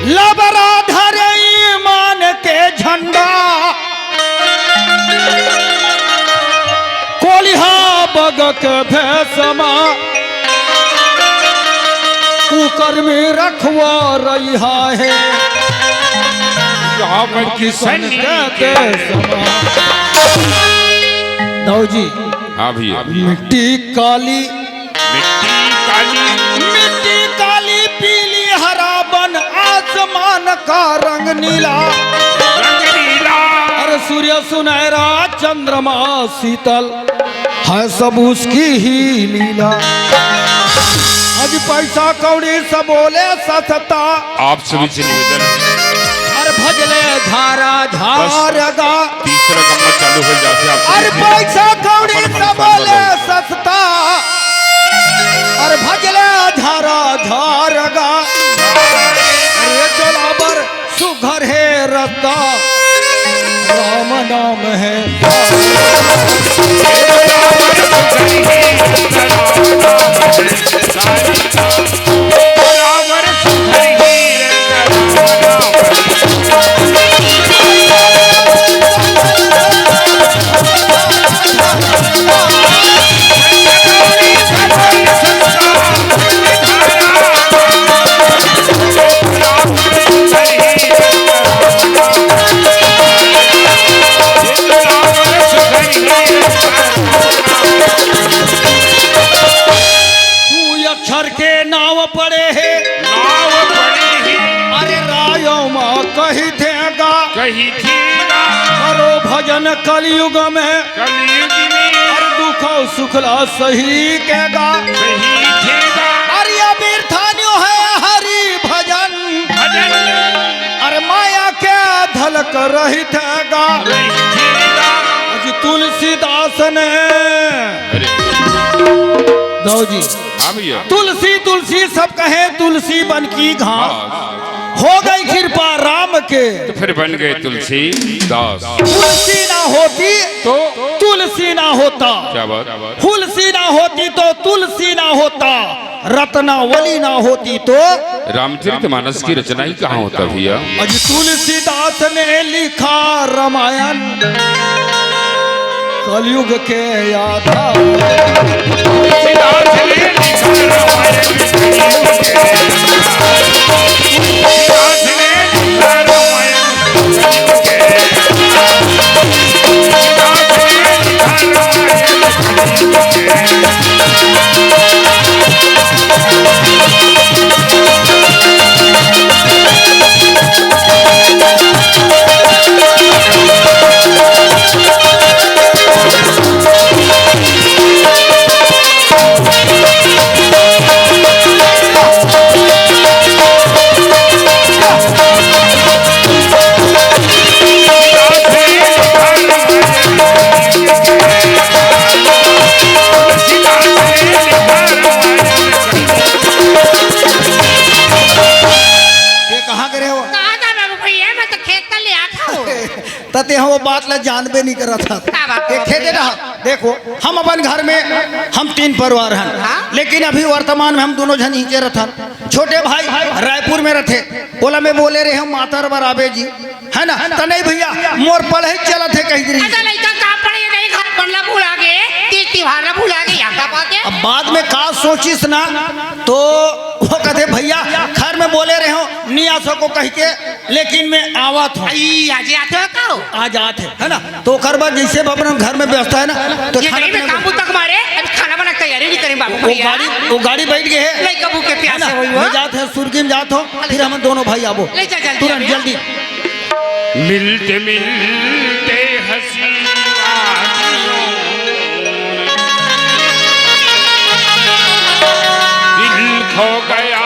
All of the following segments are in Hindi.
लबरा धरे ईमान के झंडा कोलिहा बग के भैसमा कुकर में रखवा रहा है किसान के समा। दाऊ जी हाँ भैया। मिट्टी काली पीली हरा बन आसमान का रंग नीला अरे सूर्य सुनहरा चंद्रमा शीतल है सब उसकी ही लीला। आज पैसा कौड़ी सब बोले सस्ता आप सभी से निवेदन अरे भजले झारा झारगा तीसरा कमरा चालू हो जाते हैं। अरे पैसा कौड़ी सब बोले सस्ता अरे भजले झारा झारगा अरे चला बर सुघर है रस्ता राम नाम है भजन कलयुग में हर दुख सुखला सही केगा अरे अबीरथान्यो है हरि भजन अरे माया के धलक रही थेगा आज तुलसीदास ने दाऊ जी तुलसी तुलसी सब कहे तुलसी बन की घास हो गई कृपा राम के तो फिर बन गए तुलसी दास। तुलसी ना होती तो तुलसी ना होता क्या बात तुलसी ना होती तो तुलसी ना होता रत्नावली ना होती तो रामचरितमानस की रचना ही कहाँ होता भैया। आज तुलसीदास ने लिखा रामायण कलयुग के आधार तते हम वो बात ला जानबे नहीं करा था खेदे रहा। देखो हम अपन घर में हम 3 परिवार हैं लेकिन अभी वर्तमान में हम दोनों जन नीचे रहन। छोटे भाई रायपुर में रहते बोला में बोले रहे हम मातर बराबे जी है ना तो नहीं भैया मोर पढ़े चला थे कहीं अब बाद में का सोचिस ना तो वो कहते भैया खैर में बोले रहे हो नहीं आ सको कह के लेकिन मैं आवत हूँ आ जाते है ना तो कर बाद जैसे अपने घर में व्यवस्था है ना तो खाना बना तैयारी नहीं करें बाबू वो गाड़ी बैठ गए है जाते हैं सुर्गी में जाते हो फिर हम दोनों भाई आवो तुरंत जल्दी मिलते मिलते हंसी दिल खो गया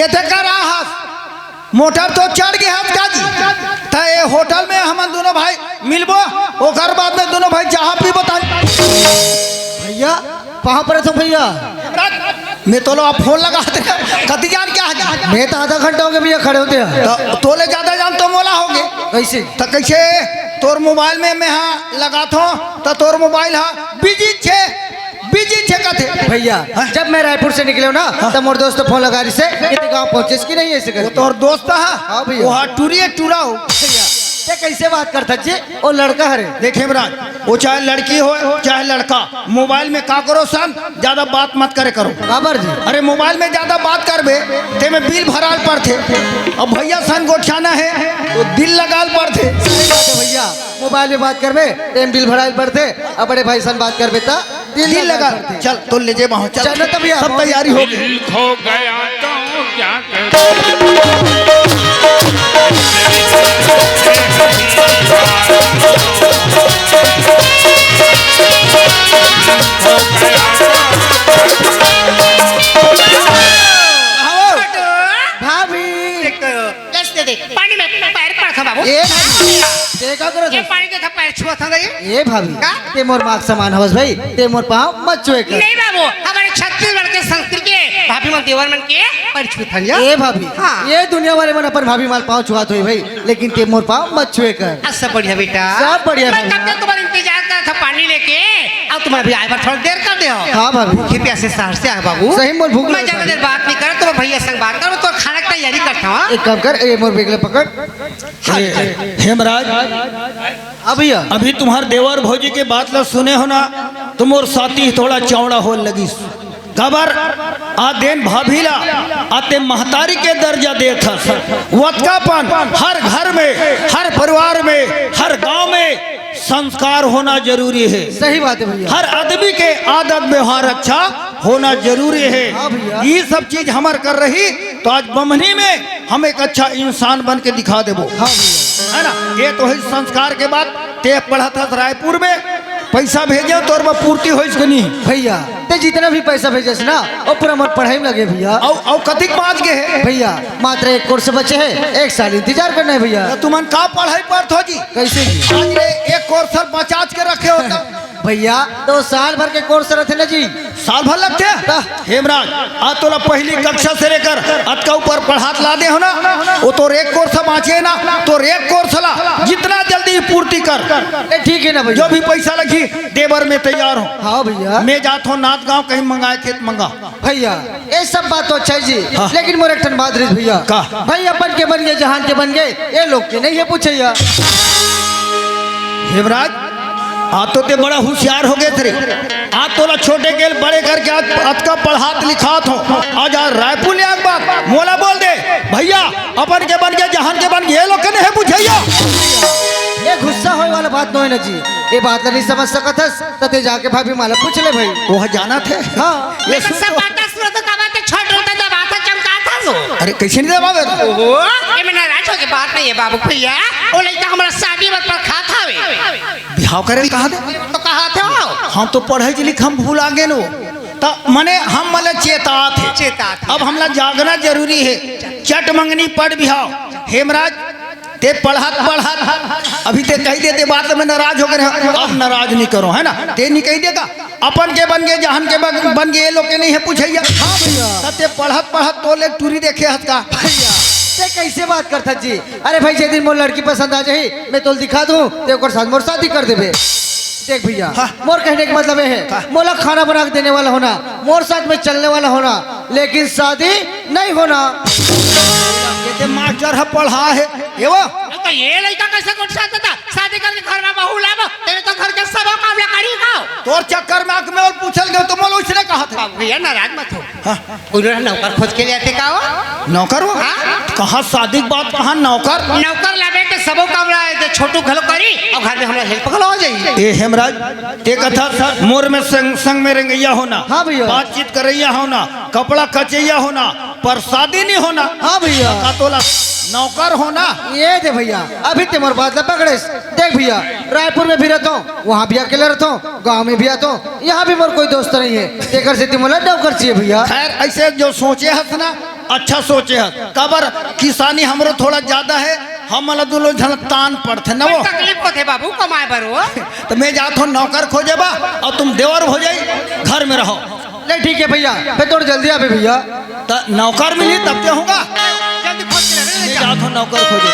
के थे कर हस मोटर तो चढ़ गए हस का जी तो ये होटल में हम दोनों भाई मिलबो ओकर बाद में दोनों भाई चाह पी बताई भैया कहाँ पर तुम भैया? मैं तो लो आप फोन लगा दे कति जान क्या है मैं तो आधा घंटा हो गया भैया खड़े होते हैं। तोले ज्यादा जान तो मोला हो गए कैसे? तो कैसे तोर मोबाइल में मैं हाँ लगा तो तोर मोबाइल हाँ बिजी छे कथे भैया जब मैं रायपुर से निकले हूँ ना तब मोर दोस्त फोन लगा रही से कि गाँव पहुँचे कि नहीं ऐसे वो कर तोर दोस्त है हाँ भैया। वो टूरिए टूरा हो ये कैसे बात करता जी? वो लड़का हरे देखे इमरान वो चाहे लड़की हो चाहे लड़का मोबाइल में का करो सन ज्यादा बात मत करे करो बाबर जी। अरे मोबाइल में ज्यादा बात करबे ते में बिल भराल पर थे अब भैया सन गोठाना है तो दिल लगाल पर थे सही बात है भैया मोबाइल में बात करबे टेम बिल भराए पड़ते अब बड़े भाई सन बात करबे ता दिल लगा चल तो ले जे वहां चल चलो तब सब तैयारी हो गई दिल खो गया तो क्या करूं भाभी पानी में पैर पड़ था बाबू ये देखा करो ये पानी के था पैर छुआ था नहीं ये भाभी का? ते मोर मार्क समान हवस भाई ते मोर पाँव मत छुए कर। बाबू हमारे छत्तीसगढ़ के संस्कृति के भाभी मन देवर मन के पैर छुआ था ये भाभी हाँ। ये दुनिया वाले मन अपन भाभी माल पाँव छुआत हुई भाई लेकिन ते मोर पाँव मत छुए कर। सब बढ़िया बेटा सब बढ़िया मैं भैया। कब तक तुम्हारा इंतजार कर रहा था पानी लेके अब तुम्हारा भी आए बार थोड़ा देर कर दे हो हाँ भाभी भूखे प्यासे शहर से आए बाबू सही मोर भूख मैं लगी ज्यादा देर बात नहीं कर तो भैया संग बात करो तो खाना की तैयारी करता हूँ एक काम कर ये मोर बेगले पकड़। हेमराज अब भैया अभी तुम्हार देवर भौजी के बात ला सुने हो ना तुम और साथी थोड़ा चौड़ा हो लगी खबर आदेन भाभीला आते महतारी के दर्जा देता वतकापन हर घर में हर परिवार में हर गांव में संस्कार होना जरूरी है सही बात है भैया। हर आदमी के आदत व्यवहार अच्छा होना जरूरी है हाँ भैया। ये सब चीज हमार कर रही तो आज बमनी में हम एक अच्छा इंसान बन के दिखा देबो हाँ भैया है ना ये तो है संस्कार के बाद ते पढ़ा था रायपुर में पैसा भेजे तोर में पूर्ति हो नहीं भैया ते जितना भी पैसा भेजस ना वो पूरा मोर पढ़ाई में लगे भैया। औ कतिक बाज गए है भैया मात्र एक कोर्स बचे है 1 साल इंतजार करना है भैया। तुमन का पढ़ाई पढ़त हो जी कैसे जी? आज रे एक कोर्स बचाच के रखे होता भैया 2 साल भर के कोर्स रहते ना जी। साल भर लगते हेमराज आज तोला पहली कक्षा से लेकर अत का ऊपर पढ़ात ला दे हो ना वो तो एक कोर्स बाँचे ना तो एक कोर्स ला जितना जल्दी पूर्ति कर ठीक है ना भैया जो भी पैसा लगी देवर में तैयार हो हाँ भैया। मैं जाता हूँ नाथ गाँव कहीं मंगाए खेत मंगा भैया ये सब बात तो अच्छा है जी हाँ। लेकिन मोर एक बात रही भैया का? भाई अपन के बन गए जहान के बन गए ये लोग के नहीं है पूछैया। हेमराज आज तो ते बड़ा होशियार हो गए थे आज तोला छोटे गेल बड़े करके आज का पढ़ात लिखात हो आज रायपुर ले बात मोला बोल दे भैया अपन के बन गए जहान के बन गए ये लोग के नहीं पूछैया ये गुस्सा होए वाला बात नहीं ना जी ये बात नहीं समझ सकत है तते जाके भाभी माला पूछ ले भाई। वो जाना थे हाँ ये सब सुन बातें सुनो तो कब आते छोड़ होता जब आता चमका था तो अरे कैसे नहीं दबावे ओहो ये मैं नाराज हो के बात नहीं है बाबू भैया वो लड़का हमारा शादी मत पर खा था वे बिहाव करे कहा दे तो कहा था हम तो पढ़े लिख हम भूल आ गए नो तो मने हम मतलब चेता थे चेता थे। अब हमला जागना जरूरी है चट मंगनी पढ़ बिहाव हेमराज ते पढ़त अभी ते कही देते बात में नाराज हो गए अब नाराज नहीं करो है ना ते नहीं कही देगा अपन के बन गए जहान के बन गए लोग के नहीं है पूछैया हाँ भैया। तब ते पढ़त तो ले टूरी देखे हत का भैया ते कैसे बात करता जी? अरे भाई जे दिन मोर लड़की पसंद आ जाही मैं तोल दिखा दूं ते ओकर साथ मोर शादी कर देबे। देख भैया हाँ। मोर कहने का मतलब है मोला खाना बना के देने वाला होना मोर साथ में चलने वाला होना लेकिन शादी नहीं होना। ये मास्टर है पढ़ा है ये वो तो ये लड़का कैसे कुछ चाहता था शादी करके घर में बहू लाओ तेरे तो घर के सब काम करी खाओ तोर चक्कर में आके मैं और पूछल गए तो मोल उसने कहा था भैया नाराज मत हो हाँ। कोई नौकर खोज के लिए आते का हो नौकर हो हाँ। कहा शादी के बाद कहा नौकर नौकर लावे के सबो काम लाए छोटू घलो करी और घर में हमरा हेल्प घलो हो जाई ए हेमराज ते कथा सर मोर में संग में रंगैया होना हाँ भैया। बातचीत करैया होना कपड़ा कचैया होना पर शादी नहीं होना हाँ भैया का तोला नौकर होना ये दे भैया अभी ते मोर बात ला पकड़े देख भैया रायपुर में भी रहता हूँ वहाँ भी अकेले रहता हूँ गाँव में भी आता हूँ यहाँ भी मोर कोई दोस्त नहीं है तेकर से मोला नौकर चाहिए भैया। खैर ऐसे जो सोचे हस ना अच्छा सोचे है कबर किसानी हमरो थोड़ा ज्यादा है हम वाला दोनों झन तान पड़ते न वो तकलीफ होते बाबू कमाए पर वो तो मैं जात हूँ नौकर खोजेबा और तुम देवर हो जाई घर में रहो। नहीं ठीक है भैया, मैं थोड़ा जल्दी आवे भैया। तो नौकर मिली तब क्या होगा? जल्दी खोज के मैं ले जात हूँ नौकर खोजे।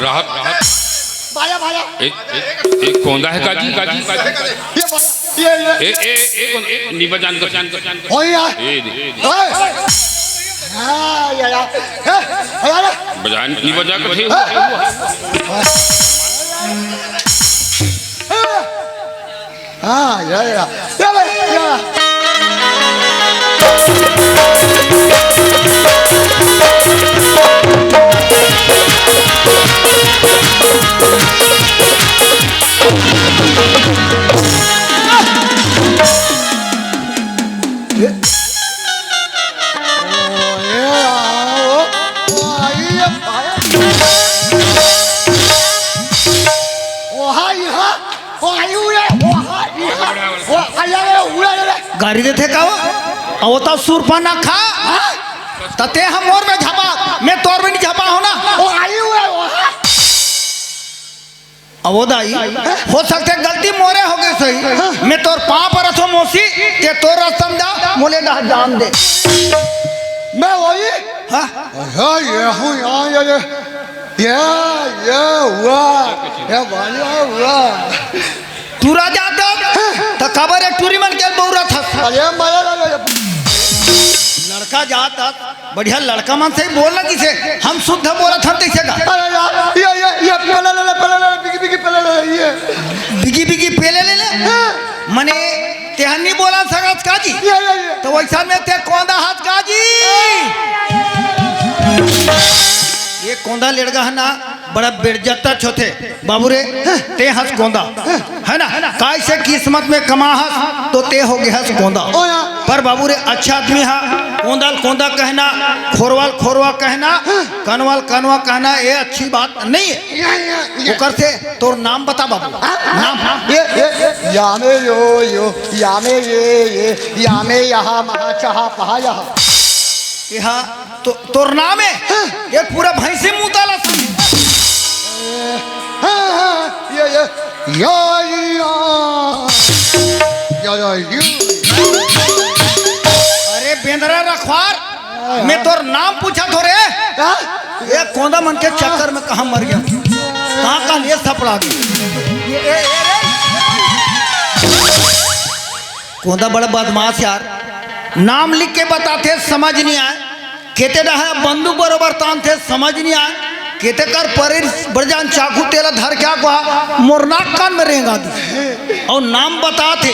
राहत एक कोंदा है काजी एक निबा जान बजान निबा जा कर गाड़ी देते का वो तो सुरफा ना खा तते हम और में झपा मैं तोर में नहीं झपा हो ना वो दाई हो सकते गलती मोरे हो गए सही मैं तोर पाँव पर रखो मोसी ते तोर समझा मोले ना जान दे मैं वही हाँ ये हूँ ये हुआ तू राजा तो खबर है टूरी मन के बहुरा था अरे लड़का जाता बढ़िया लड़का मन से ही बोलना किसे हम शुद्ध बोला था तैसे का ये बिगी बिगी पेले ले मने तेहनी बोला सगत काजी तो वैसा में ते कोंदा हाथ काजी ये कोंदा लड़का है ना बड़ा बेड़जत्ता छोथे बाबू रे ते हंस कोंदा है ना काय से किस्मत में कमा हंस तो ते हो गया हंस कोंदा पर बाबू रे अच्छा आदमी है कोंदाल कोंदा कहना खोरवाल खोरवा कहना कनवाल कनवा कहना ये अच्छी बात नहीं है ओकर से तोर नाम बता बाबू नाम ये यामे यो यामे ये यामे यहाँ महा चाहा पहा यहाँ यहाँ तो तोर नाम है ये पूरा भैंसी मुँह ताला अरे बेंदरा रखवार मैं तोर नाम पूछा थो रे ये कोंदा मन के चक्कर में कहाँ मर गया कहाँ ये सपड़ा गया कोंदा बड़ा बदमाश यार नाम लिख के बताते समझ नहीं आए कहते रहे बंदूक बरोबर तानते समझ नहीं आए कहते कर परे बड़जान चाकू तेला धर क्या कहा मोरनाक कान में रहेगा और नाम बताते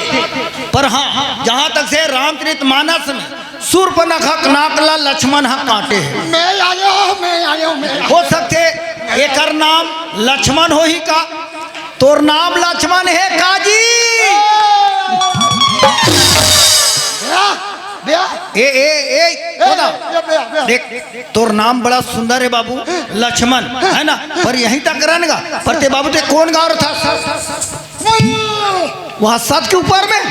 पर हाँ जहाँ तक से रामचरित मानस में सूर्पनखा नाकला लक्ष्मण हा काटे मैं आया हूँ हो सकते एक नाम लक्ष्मण हो ही का तोर नाम लक्ष्मण है काजी देख तोर नाम बड़ा सुंदर है बाबू लक्ष्मण है ना पर यहीं तक रहनेगा पर ते बाबू ते कौन गाँव था वहाँ सत के ऊपर में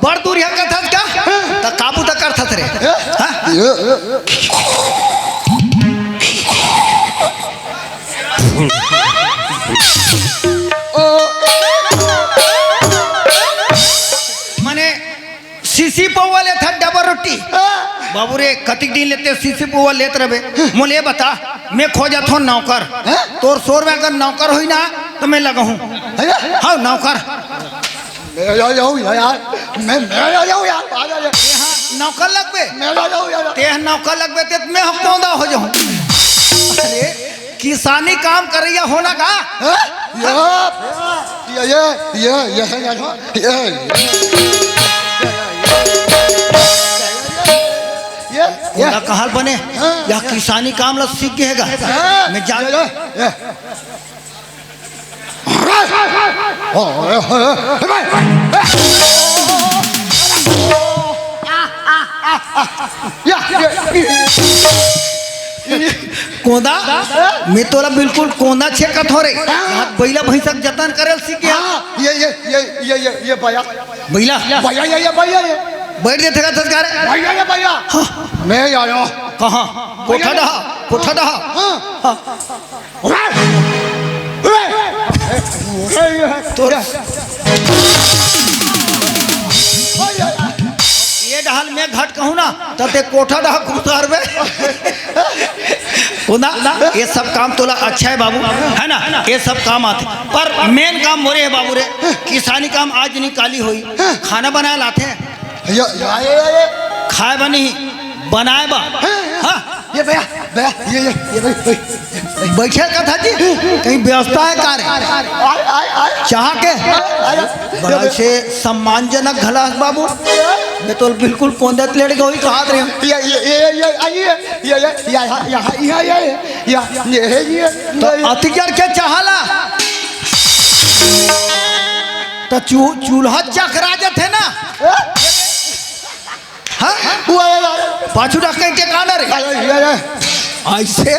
बड़ दूर यहाँ का था क्या तो काबू तक कर था रे मने सीसी पौवा ले था डबल रोटी बाबू रे कतिक दिन लेते सीसी पौवा लेते रहे मोले बता मैं खो जाता हूँ नौकर तोर शोर में अगर नौकर हुई ना तो मैं लगा हूँ हाँ नौकर नौकर लगबे ते नौकर लगबे ते मैं हम पौधा हो जाऊँ अरे किसानी काम कर रही होना का ये है ना ये ना कहाल बने या किसानी काम ला सीख गएगा मैं जान कोंदा मैं तोला बिल्कुल कोंदा छेकत हो रे बैला भैंसक जतन करल सीख गया ये भैया बैला भैया ये भैया ये बैठ दे थका थका रे भैया ये भैया मैं आया हूँ कहां कोठा दहा तोरा ये ढाल में घट कहूँ ना तब ते कोठा डहा कुतार में कोंदा ये सब काम तोला अच्छा है बाबू है ना ये सब काम आते पर मेन काम मोरे है बाबू रे किसानी काम आज निकाली हुई खाना बनाए लाते हैं खाए बनी बनाए बा हाँ ये भैया ये बैठे का था जी कहीं व्यवस्था है कार्य चाह के बड़ा से सम्मानजनक घलास बाबू मैं तो बिल्कुल कोंदत लेड़ गई कहा रहे तो अतिकर के चाहला तो चूल्हा चकरा जाते ना हाँ पाछू रख के काना रे ऐसे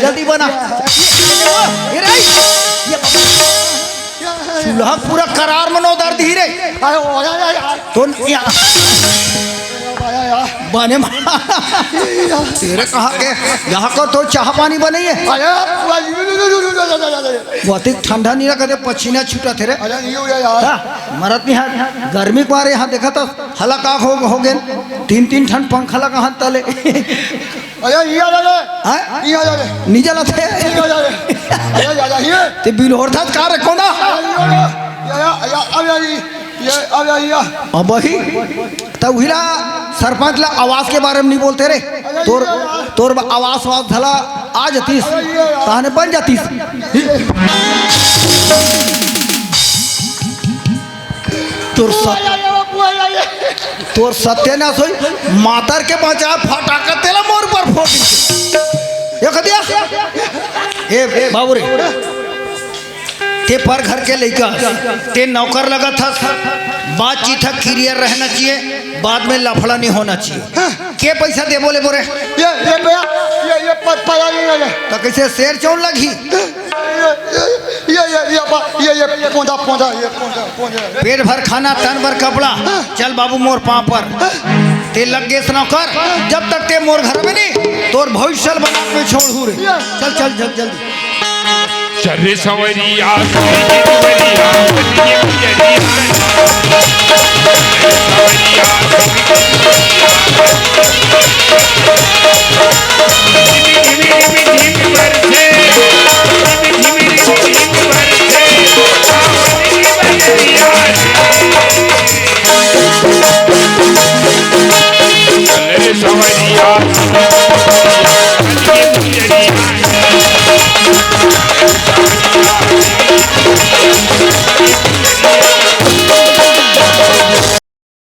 जल्दी बना चूल्हा पूरा करार मनोदर धीरे तो बने तेरे कहा के यहाँ को तो चाह पानी बने है बहुत ही ठंडा नहीं रखा पसीना छूटा थे रे मरत नहीं हाथ गर्मी के मारे यहाँ देखा तो हलाका हो गए 3 ठंड पंखा लगा हाथ तले नीचे थे ते बिल और था कार रखो ना अब वही तब हिला सरपंच ला आवास के बारे में नहीं बोलते रे तोर आवास धला आ जातीस ताने बन जातीस तोर सत्यानाश होई मातर के बचा फटाका तेला मोर पर फोड़ ये कह दिया ए बाबू रे ते पर घर के लेकर ते नौकर लगा था बातचीत है क्लियर रहना चाहिए बाद में लफड़ा नहीं होना चाहिए के पैसा दे बोले बोरे ये तो कैसे शेर चौन लगी पेट भर खाना तन भर कपड़ा चल बाबू मोर पाँ पर ते लग गए नौकर जब तक ते मोर घर में नहीं तोर भविष्य बना में छोड़ रे चल चल जल्दी जल्दी चल सवरिया सवरिया सवरिया